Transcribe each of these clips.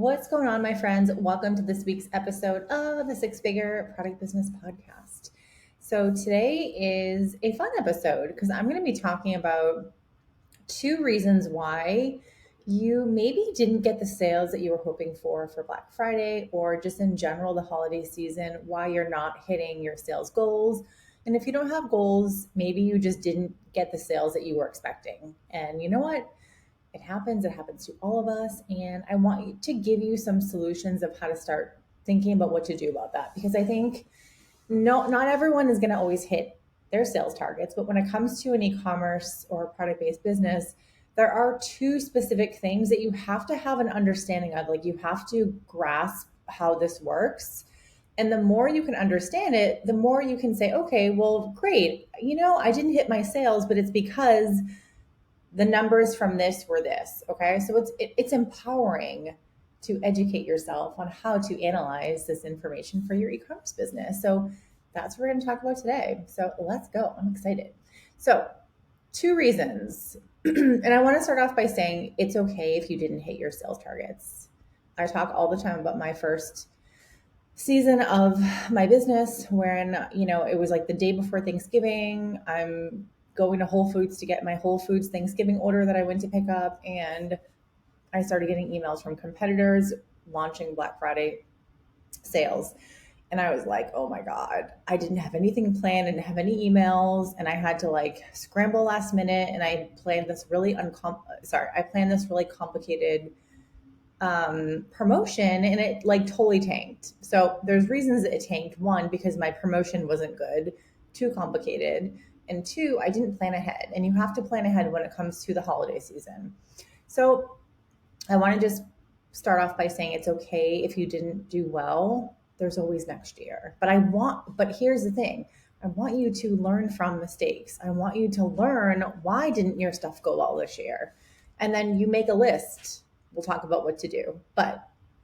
What's going on, my friends? Welcome to this week's episode of the Six Figure Product Business Podcast. So, today is a fun episode because I'm going to be talking about two reasons why you maybe didn't get the sales that you were hoping for Black Friday, or just in general, the holiday season, why you're not hitting your sales goals. And if you don't have goals, maybe you just didn't get the sales that you were expecting. And you know what? It happens to all of us. And I want to give you some solutions of how to start thinking about what to do about that. Because I think not everyone is going to always hit their sales targets. But when it comes to an e-commerce or product-based business, there are two specific things that you have to have an understanding of. Like, you have to grasp how this works. And the more you can understand it, the more you can say, okay, well, great. I didn't hit my sales, but it's because the numbers from this were this. Okay. So it's empowering to educate yourself on how to analyze this information for your e-commerce business. So that's what we're going to talk about today. So let's go. I'm excited. So, two reasons. And I want to start off by saying it's okay if you didn't hit your sales targets. I talk all the time about my first season of my business when, it was like the day before Thanksgiving. I'm going to Whole Foods to get my Whole Foods Thanksgiving order that I went to pick up. And I started getting emails from competitors launching Black Friday sales. And I was like, oh my God, I didn't have anything planned. I didn't have any emails. And I had to scramble last minute. And I planned this really complicated promotion, and it totally tanked. So there's reasons that it tanked. One, because my promotion wasn't good, too complicated. And two, I didn't plan ahead. And you have to plan ahead when it comes to the holiday season. So I want to just start off by saying it's okay if you didn't do well. There's always next year. But here's the thing. I want you to learn from mistakes. I want you to learn, why didn't your stuff go well this year? And then you make a list. We'll talk about what to do.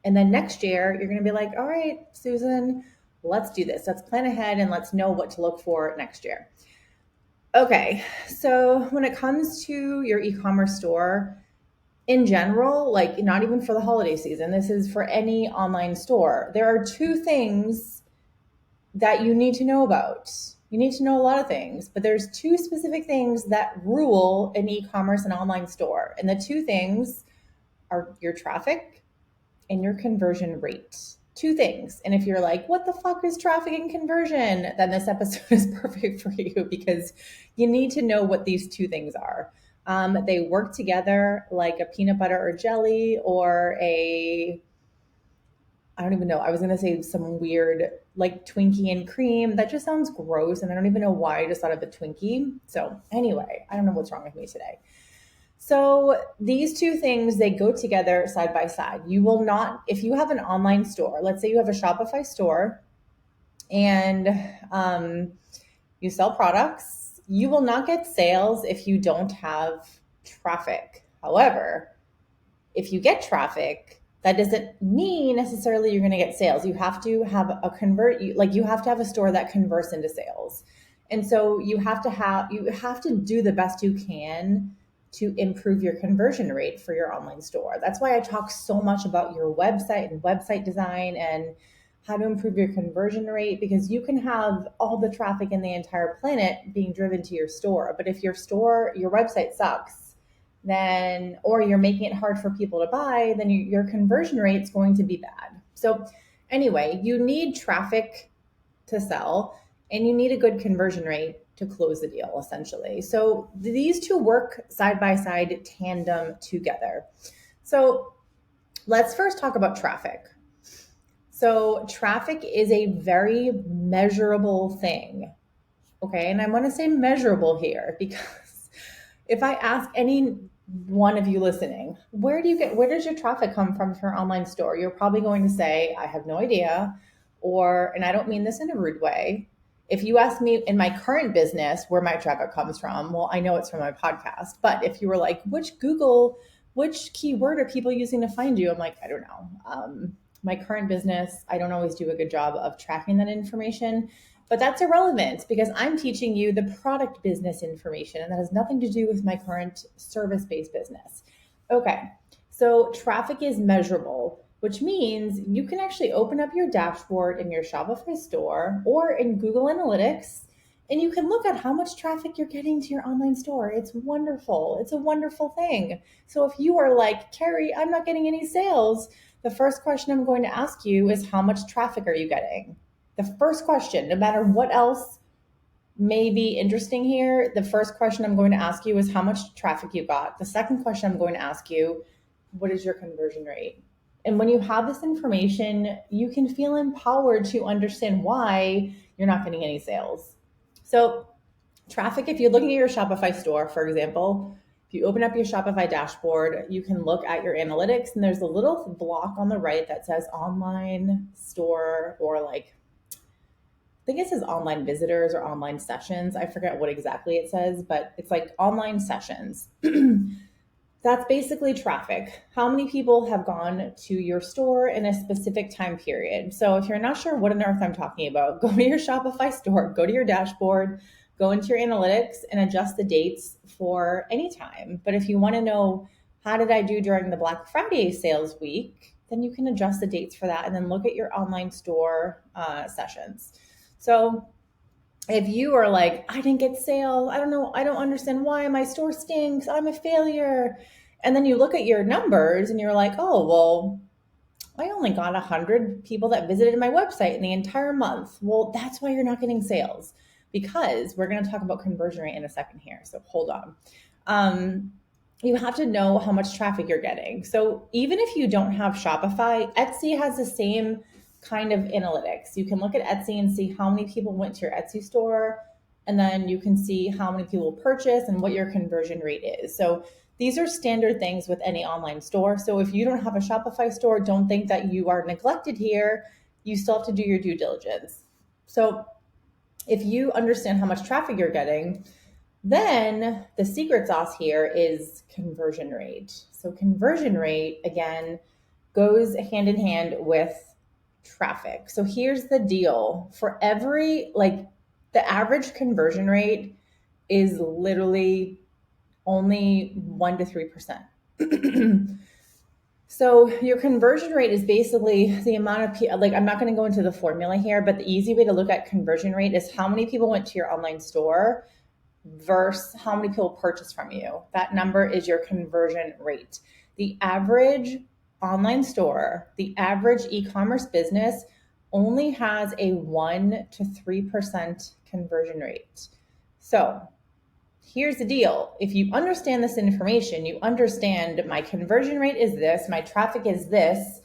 And then next year, you're going to be like, all right, Susan, let's do this. Let's plan ahead and let's know what to look for next year. Okay, so when it comes to your e-commerce store, in general, not even for the holiday season, this is for any online store, there are two things that you need to know about. You need to know a lot of things, but there's two specific things that rule an e-commerce and online store. And the two things are your traffic and your conversion rate. Two things. And if you're like, what the fuck is traffic and conversion? Then this episode is perfect for you, because you need to know what these two things are. They work together like a peanut butter or jelly, or I don't even know. I was going to say some weird Twinkie and cream. That just sounds gross. And I don't even know why I just thought of a Twinkie. So anyway, I don't know what's wrong with me today. So these two things, they go together side by side. You will not, if you have an online store, let's say you have a Shopify store and you sell products, you will not get sales if you don't have traffic. However, if you get traffic, that doesn't mean necessarily you're going to get sales. You have to have you have to have a store that converts into sales. And so you have to do the best you can to improve your conversion rate for your online store. That's why I talk so much about your website and website design and how to improve your conversion rate, because you can have all the traffic in the entire planet being driven to your store. But if your website sucks, then, or you're making it hard for people to buy, then your conversion rate is going to be bad. So anyway, you need traffic to sell, and you need a good conversion rate to close the deal, essentially. So these two work side by side, tandem together. So let's first talk about traffic. So traffic is a very measurable thing. Okay. And I want to say measurable here, because if I ask any one of you listening, where does your traffic come from your online store? You're probably going to say, I have no idea. And I don't mean this in a rude way. If you ask me in my current business where my traffic comes from, well, I know it's from my podcast. But if you were like, which keyword are people using to find you? I'm like, I don't know. My current business, I don't always do a good job of tracking that information, but that's irrelevant, because I'm teaching you the product business information, and that has nothing to do with my current service-based business. Okay, so traffic is measurable. which means you can actually open up your dashboard in your Shopify store or in Google Analytics, and you can look at how much traffic you're getting to your online store. It's wonderful. It's a wonderful thing. So if you are like, Carrie, I'm not getting any sales, the first question I'm going to ask you is, how much traffic are you getting? The first question, no matter what else may be interesting here, the first question I'm going to ask you is how much traffic you got. The second question I'm going to ask you, what is your conversion rate? And when you have this information, you can feel empowered to understand why you're not getting any sales. So traffic, if you're looking at your Shopify store, for example, if you open up your Shopify dashboard, you can look at your analytics, and there's a little block on the right that says online store, or like, I think it says online visitors or online sessions. I forget what exactly it says, but it's like online sessions. That's basically traffic. How many people have gone to your store in a specific time period? So if you're not sure what on earth I'm talking about, go to your Shopify store, go to your dashboard, go into your analytics and adjust the dates for any time. But if you want to know, how did I do during the Black Friday sales week, then you can adjust the dates for that and then look at your online store sessions. So if you are like, I didn't get sales, I don't know, I don't understand why my store stinks, I'm a failure. And then you look at your numbers and you're like, oh, well, I only got 100 people that visited my website in the entire month. Well, that's why you're not getting sales, because we're going to talk about conversion rate in a second here. So hold on. You have to know how much traffic you're getting. So even if you don't have Shopify, Etsy has the same kind of analytics. You can look at Etsy and see how many people went to your Etsy store, and then you can see how many people purchase and what your conversion rate is. So these are standard things with any online store. So if you don't have a Shopify store, don't think that you are neglected here. You still have to do your due diligence. So if you understand how much traffic you're getting, then the secret sauce here is conversion rate. So conversion rate, again, goes hand in hand with traffic. So here's the deal. For every, like, the average conversion rate is literally only 1 to 3%. So your conversion rate is basically the amount of people, like, I'm not going to go into the formula here, but the easy way to look at conversion rate is how many people went to your online store versus how many people purchased from you. That number is your conversion rate. The average online store, the average e-commerce business only has a 1 to 3% conversion rate. So here's the deal. If you understand this information, you understand my conversion rate is this, my traffic is this.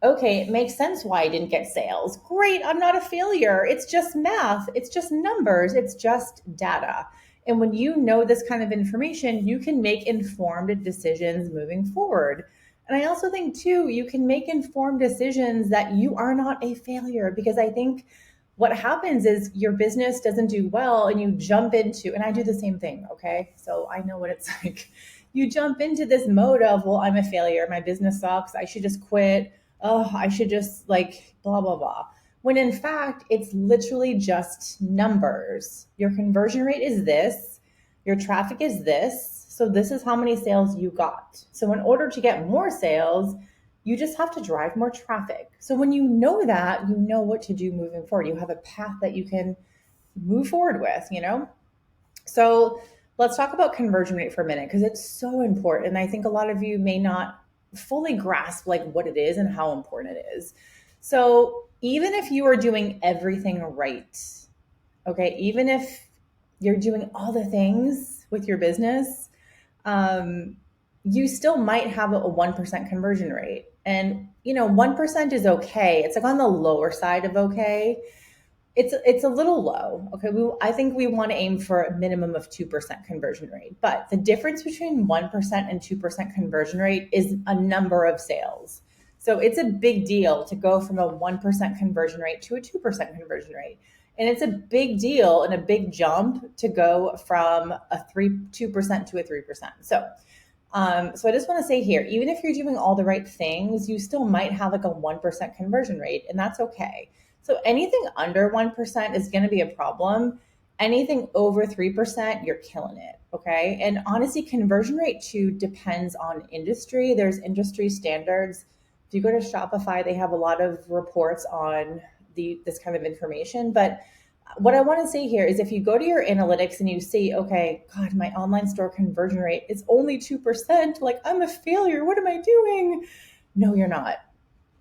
Okay, it makes sense why I didn't get sales. Great, I'm not a failure. It's just math. It's just numbers. It's just data. And when you know this kind of information, you can make informed decisions moving forward. And I also think, too, you can make informed decisions that you are not a failure, because I think what happens is your business doesn't do well and you jump into, and I do the same thing, okay? So I know what it's like. You jump into this mode of, well, I'm a failure. My business sucks. I should just quit. Oh, I should just like blah, blah, blah. When in fact, it's literally just numbers. Your conversion rate is this. Your traffic is this. So this is how many sales you got. So in order to get more sales, you just have to drive more traffic. So when you know that, you know what to do moving forward. You have a path that you can move forward with, you know? So let's talk about conversion rate for a minute, because it's so important. And I think a lot of you may not fully grasp like what it is and how important it is. So even if you are doing everything right, okay, even if you're doing all the things with your business, you still might have a 1% conversion rate. And, you know, 1% is okay. It's like on the lower side of okay. It's a little low. Okay. I think we want to aim for a minimum of 2% conversion rate. But the difference between 1% and 2% conversion rate is a number of sales. So it's a big deal to go from a 1% conversion rate to a 2% conversion rate. And it's a big deal and a big jump to go from a 2% to a 3%. So I just want to say here, even if you're doing all the right things, you still might have like a 1% conversion rate, and that's okay. So anything under 1% is going to be a problem. Anything over 3%, you're killing it. Okay. And honestly, conversion rate too depends on industry. There's industry standards If you go to Shopify, they have a lot of reports on this kind of information. But what I want to say here is if you go to your analytics and you see, okay, God, my online store conversion rate is only 2%, like I'm a failure. What am I doing? No, you're not.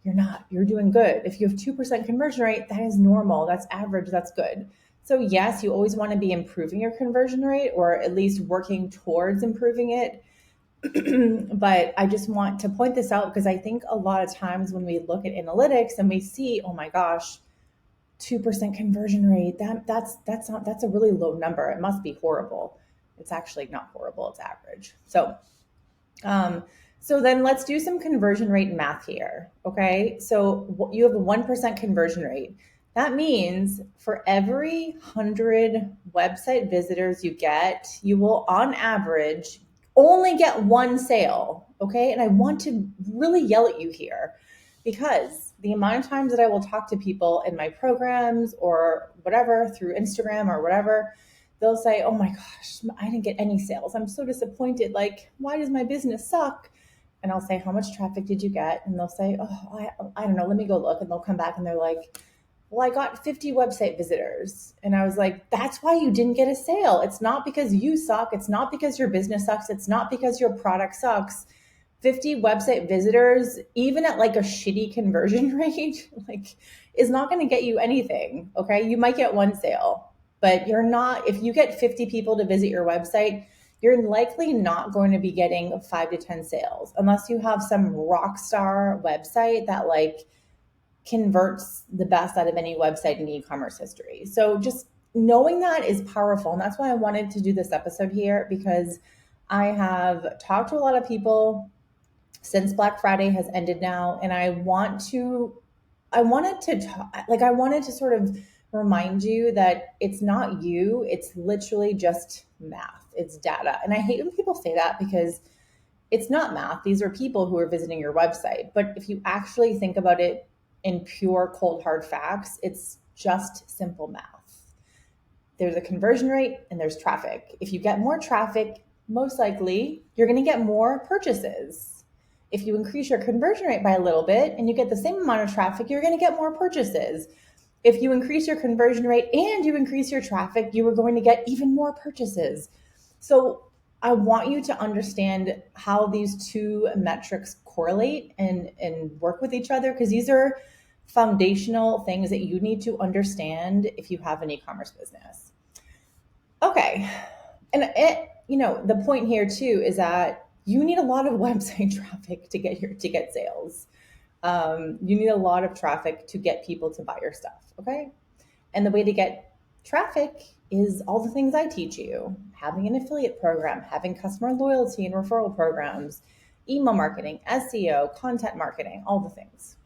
You're not. You're doing good. If you have 2% conversion rate, that is normal. That's average. That's good. So yes, you always want to be improving your conversion rate or at least working towards improving it. But I just want to point this out because I think a lot of times when we look at analytics and we see, oh my gosh, 2% conversion rate, that's a really low number. It must be horrible. It's actually not horrible. It's average. So then let's do some conversion rate math here. Okay. So you have a 1% conversion rate. That means for every 100 website visitors you get, you will on average only get one sale. Okay. And I want to really yell at you here because the amount of times that I will talk to people in my programs or whatever through Instagram or whatever, they'll say, oh my gosh, I didn't get any sales. I'm so disappointed. Like, why does my business suck? And I'll say, how much traffic did you get? And they'll say, oh, I don't know. Let me go look. And they'll come back and they're like, well, I got 50 website visitors. And I was like, that's why you didn't get a sale. It's not because you suck. It's not because your business sucks. It's not because your product sucks. 50 website visitors, even at like a shitty conversion rate, like is not going to get you anything. Okay. You might get one sale, but you're not, if you get 50 people to visit your website, you're likely not going to be getting 5 to 10 sales unless you have some rock star website that like converts the best out of any website in e-commerce history. So just knowing that is powerful. And that's why I wanted to do this episode here because I have talked to a lot of people since Black Friday has ended now. And I wanted to sort of remind you that it's not you, it's literally just math, it's data. And I hate when people say that because it's not math. These are people who are visiting your website. But if you actually think about it in pure cold hard facts, it's just simple math. There's a conversion rate and there's traffic. If you get more traffic, most likely you're going to get more purchases. If you increase your conversion rate by a little bit and you get the same amount of traffic, you're going to get more purchases. If you increase your conversion rate and you increase your traffic, you are going to get even more purchases. So I want you to understand how these two metrics correlate and work with each other because these are foundational things that you need to understand if you have an e-commerce business. Okay. And the point here too is that you need a lot of website traffic to get sales. You need a lot of traffic to get people to buy your stuff. Okay. And the way to get traffic is all the things I teach you: having an affiliate program, having customer loyalty and referral programs, email marketing, SEO, content marketing, all the things.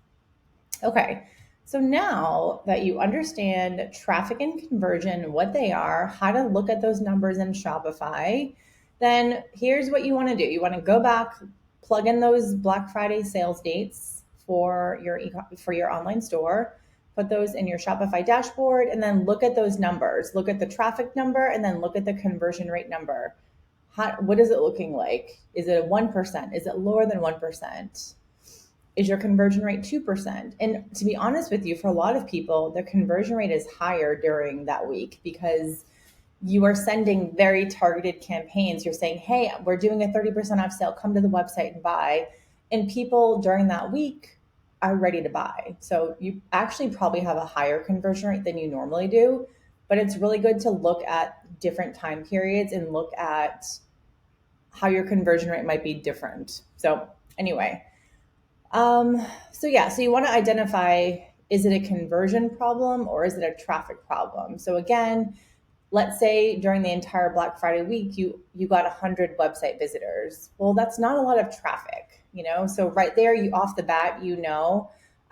Okay. So now that you understand traffic and conversion, what they are, how to look at those numbers in Shopify, then here's what you want to do. You want to go back, plug in those Black Friday sales dates for your online store, put those in your Shopify dashboard, and then look at those numbers. Look at the traffic number and then look at the conversion rate number. What is it looking like? Is it a 1%? Is it lower than 1%? Is your conversion rate 2%? And to be honest with you, for a lot of people, the conversion rate is higher during that week because you are sending very targeted campaigns. You're saying, hey, we're doing a 30% off sale. Come to the website and buy. And people during that week are ready to buy. So you actually probably have a higher conversion rate than you normally do. But it's really good to look at different time periods and look at how your conversion rate might be different. So anyway, so you want to identify, is it a conversion problem or is it a traffic problem? So again, let's say during the entire Black Friday week, you got 100 website visitors. Well, that's not a lot of traffic, So right there, off the bat,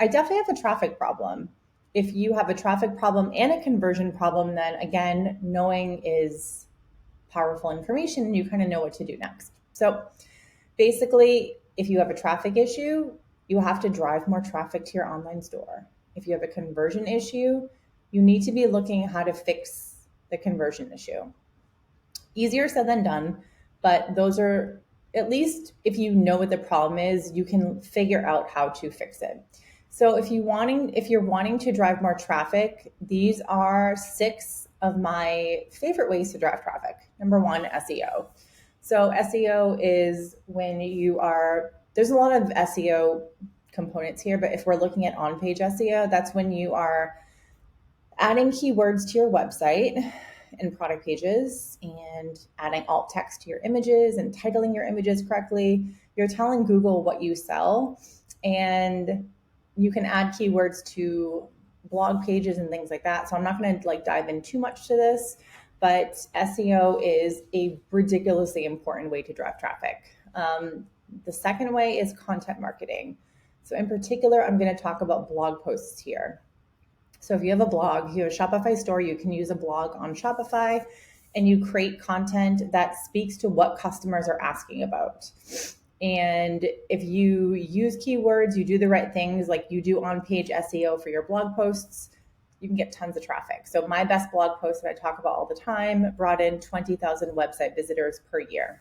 I definitely have a traffic problem. If you have a traffic problem and a conversion problem, then again, knowing is powerful information and you kind of know what to do next. So basically, if you have a traffic issue, you have to drive more traffic to your online store. If you have a conversion issue, you need to be looking at how to fix the conversion issue. Easier said than done, but those are at least if you know what the problem is, you can figure out how to fix it. So if you're wanting to drive more traffic, these are 6 of my favorite ways to drive traffic. Number 1, SEO. So SEO is when there's a lot of SEO components here, but if we're looking at on-page SEO, that's when you are adding keywords to your website and product pages and adding alt text to your images and titling your images correctly. You're telling Google what you sell, and you can add keywords to blog pages and things like that. So I'm not going to dive in too much to this, but SEO is a ridiculously important way to drive traffic. The second way is content marketing. So in particular, I'm going to talk about blog posts here. So if you have a blog, you have a Shopify store, you can use a blog on Shopify and you create content that speaks to what customers are asking about. And if you use keywords, you do the right things, like you do on-page SEO for your blog posts, you can get tons of traffic. So my best blog post that I talk about all the time brought in 20,000 website visitors per year.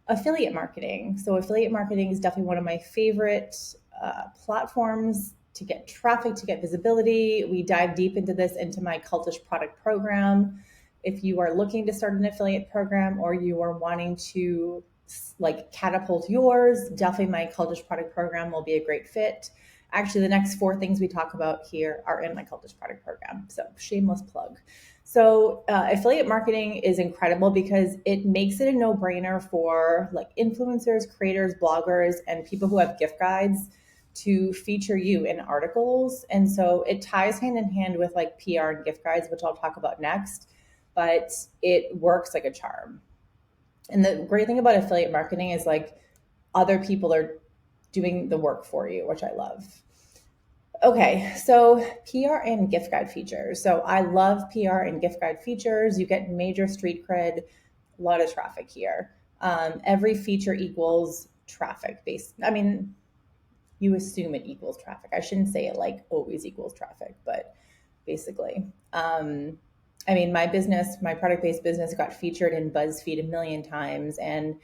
Affiliate marketing. So affiliate marketing is definitely one of my favorite platforms to get traffic, to get visibility. We dive deep into this into my Cultish product program. If you are looking to start an affiliate program or you are wanting to catapult yours, definitely my Cultish product program will be a great fit. Actually, the next 4 things we talk about here are in my Cultish product program. So shameless plug. So affiliate marketing is incredible because it makes it a no-brainer for influencers, creators, bloggers, and people who have gift guides to feature you in articles. And so it ties hand in hand with PR and gift guides, which I'll talk about next, but it works like a charm. And the great thing about affiliate marketing is other people are doing the work for you, which I love. Okay, so PR and gift guide features. So I love PR and gift guide features. You get major street cred, a lot of traffic here. Every feature equals traffic based. I mean, you assume it equals traffic. I shouldn't say it always equals traffic, but basically. My business, my product-based business got featured in BuzzFeed a million times, and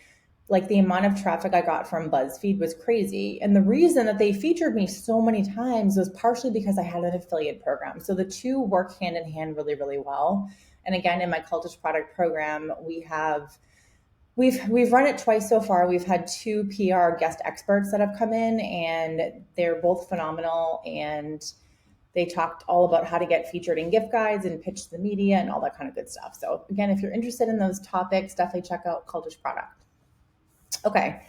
the amount of traffic I got from BuzzFeed was crazy. And the reason that they featured me so many times was partially because I had an affiliate program. So the two work hand in hand really, really well. And again, in my Cultish product program, we've run it twice so far. We've had 2 PR guest experts that have come in, and they're both phenomenal. And they talked all about how to get featured in gift guides and pitch to the media and all that kind of good stuff. So again, if you're interested in those topics, definitely check out Cultish product. Okay,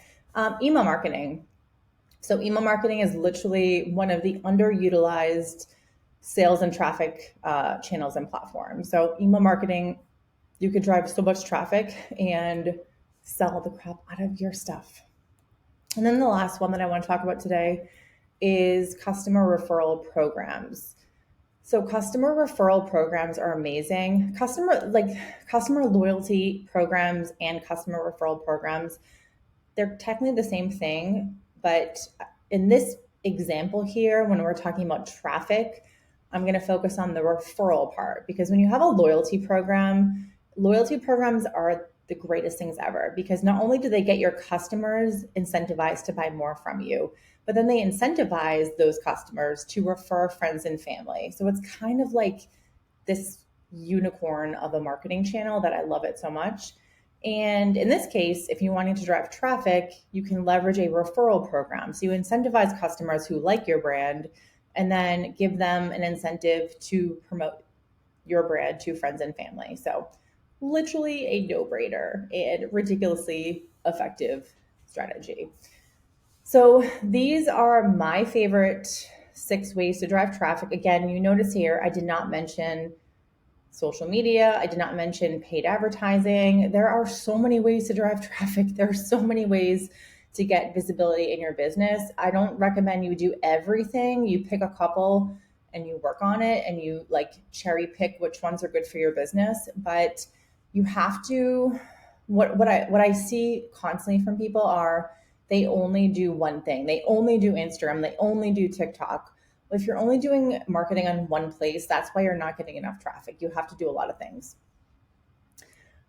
email marketing. So email marketing is literally one of the underutilized sales and traffic channels and platforms. So email marketing, you could drive so much traffic and sell the crap out of your stuff. And then the last one that I want to talk about today is customer referral programs. So customer referral programs are amazing. Customer loyalty programs and customer referral programs, they're technically the same thing, but in this example here, when we're talking about traffic, I'm going to focus on the referral part, because when you have a loyalty programs are the greatest things ever, because not only do they get your customers incentivized to buy more from you, but then they incentivize those customers to refer friends and family. So it's kind of like this unicorn of a marketing channel that I love it so much. And in this case, if you're wanting to drive traffic, you can leverage a referral program. So you incentivize customers who like your brand and then give them an incentive to promote your brand to friends and family. So literally a no-brainer and ridiculously effective strategy. So these are my favorite 6 ways to drive traffic. Again, you notice here, I did not mention social media. I did not mention paid advertising. There are so many ways to drive traffic. There are so many ways to get visibility in your business. I don't recommend you do everything. You pick a couple and you work on it, and you cherry pick which ones are good for your business. But you have to, what I see constantly from people are they only do one thing. They only do Instagram. They only do TikTok. If you're only doing marketing on one place, that's why you're not getting enough traffic. You have to do a lot of things.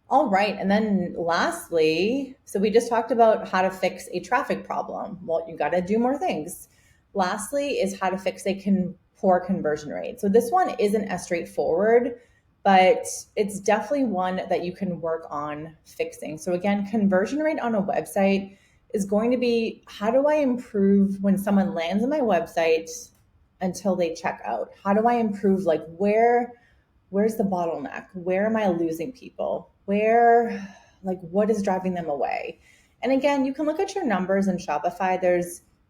All right. And then lastly, so we just talked about how to fix a traffic problem. Well, you got to do more things. Lastly is how to fix a poor conversion rate. So this one isn't as straightforward, but it's definitely one that you can work on fixing. So again, conversion rate on a website is going to be, how do I improve when someone lands on my website until they check out? How do I improve, like, where's the bottleneck? Where am I losing people? Like, what is driving them away? And again, you can look at your numbers in Shopify.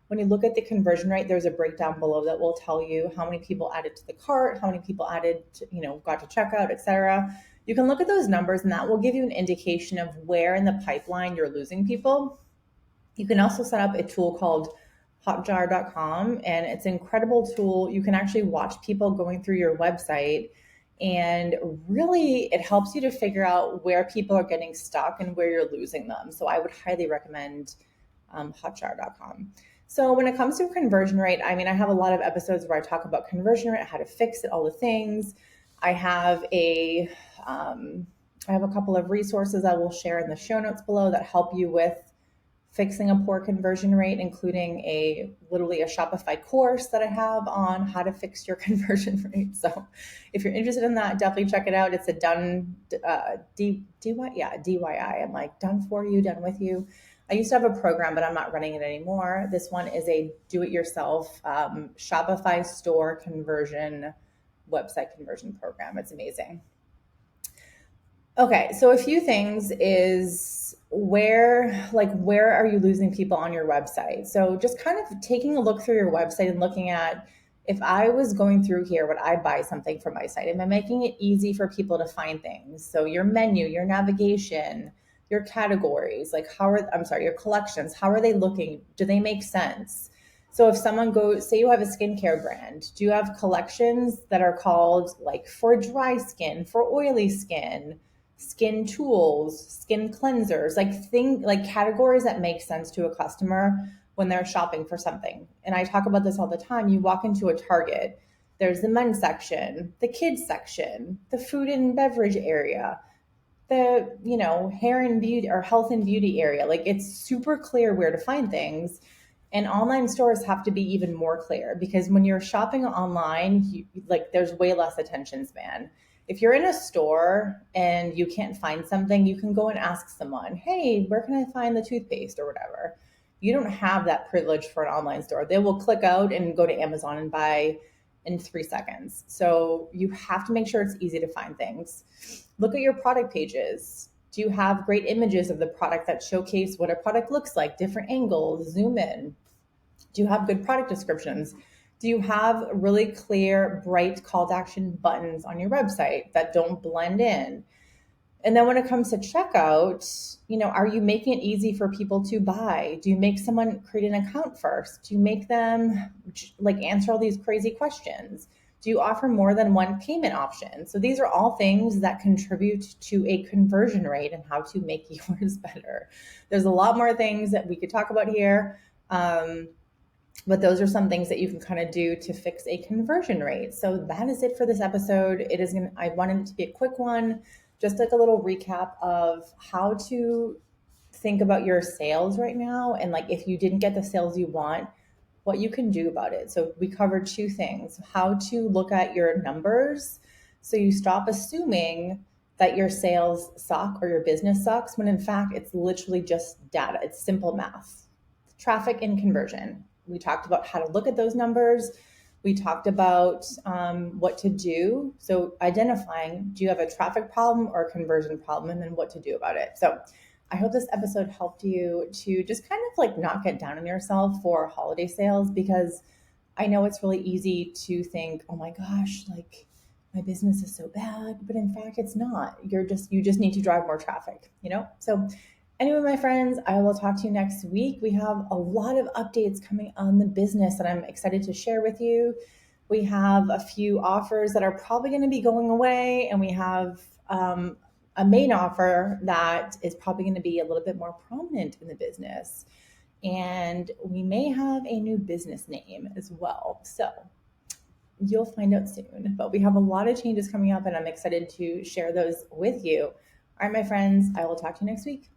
When you look at the conversion rate, there's a breakdown below that will tell you how many people added to the cart, how many people got to checkout, etc. You can look at those numbers and that will give you an indication of where in the pipeline you're losing people. You can also set up a tool called hotjar.com, and it's an incredible tool. You can actually watch people going through your website, and really it helps you to figure out where people are getting stuck and where you're losing them. So I would highly recommend hotjar.com. So when it comes to conversion rate, I have a lot of episodes where I talk about conversion rate, how to fix it, all the things. I have a couple of resources I will share in the show notes below that help you with fixing a poor conversion rate, including literally a Shopify course that I have on how to fix your conversion rate. So if you're interested in that, definitely check it out. It's a DIY. I'm like, done for you, done with you. I used to have a program, but I'm not running it anymore. This one is a do-it-yourself Shopify store website conversion program. It's amazing. Okay, so a few things is where are you losing people on your website? So just kind of taking a look through your website and looking at, if I was going through here, would I buy something from my site? Am I making it easy for people to find things? So your menu, your navigation, your categories, your collections, how are they looking? Do they make sense? So if someone say you have a skincare brand, do you have collections that are called like for dry skin, for oily skin tools, skin cleansers, like categories that make sense to a customer when they're shopping for something? And I talk about this all the time. You walk into a Target, there's the men's section, the kids section, the food and beverage area, the hair and beauty or health and beauty area. Like, it's super clear where to find things. And online stores have to be even more clear, because when you're shopping online, there's way less attention span. If you're in a store and you can't find something, you can go and ask someone, hey, where can I find the toothpaste or whatever? You don't have that privilege for an online store. They will click out and go to Amazon and buy in 3 seconds. So you have to make sure it's easy to find things. Look at your product pages. Do you have great images of the product that showcase what a product looks like, different angles, zoom in? Do you have good product descriptions? Do you have really clear, bright call to action buttons on your website that don't blend in? And then when it comes to checkout, are you making it easy for people to buy? Do you make someone create an account first? Do you make them answer all these crazy questions? Do you offer more than one payment option? So these are all things that contribute to a conversion rate and how to make yours better. There's a lot more things that we could talk about here. But those are some things that you can kind of do to fix a conversion rate. So that is it for this episode. I wanted it to be a quick one, just like a little recap of how to think about your sales right now. And if you didn't get the sales you want, what you can do about it. So we covered 2 things: how to look at your numbers, so you stop assuming that your sales suck or your business sucks, when in fact it's literally just data. It's simple math, traffic and conversion. We talked about how to look at those numbers. We talked about what to do. So identifying, do you have a traffic problem or a conversion problem, and then what to do about it. So I hope this episode helped you to just kind of not get down on yourself for holiday sales, because I know it's really easy to think, oh my gosh, my business is so bad, but in fact it's not. You just need to drive more traffic, So anyway, my friends, I will talk to you next week. We have a lot of updates coming on the business that I'm excited to share with you. We have a few offers that are probably going to be going away, and we have a main offer that is probably going to be a little bit more prominent in the business. And we may have a new business name as well. So you'll find out soon. But we have a lot of changes coming up, and I'm excited to share those with you. All right, my friends, I will talk to you next week.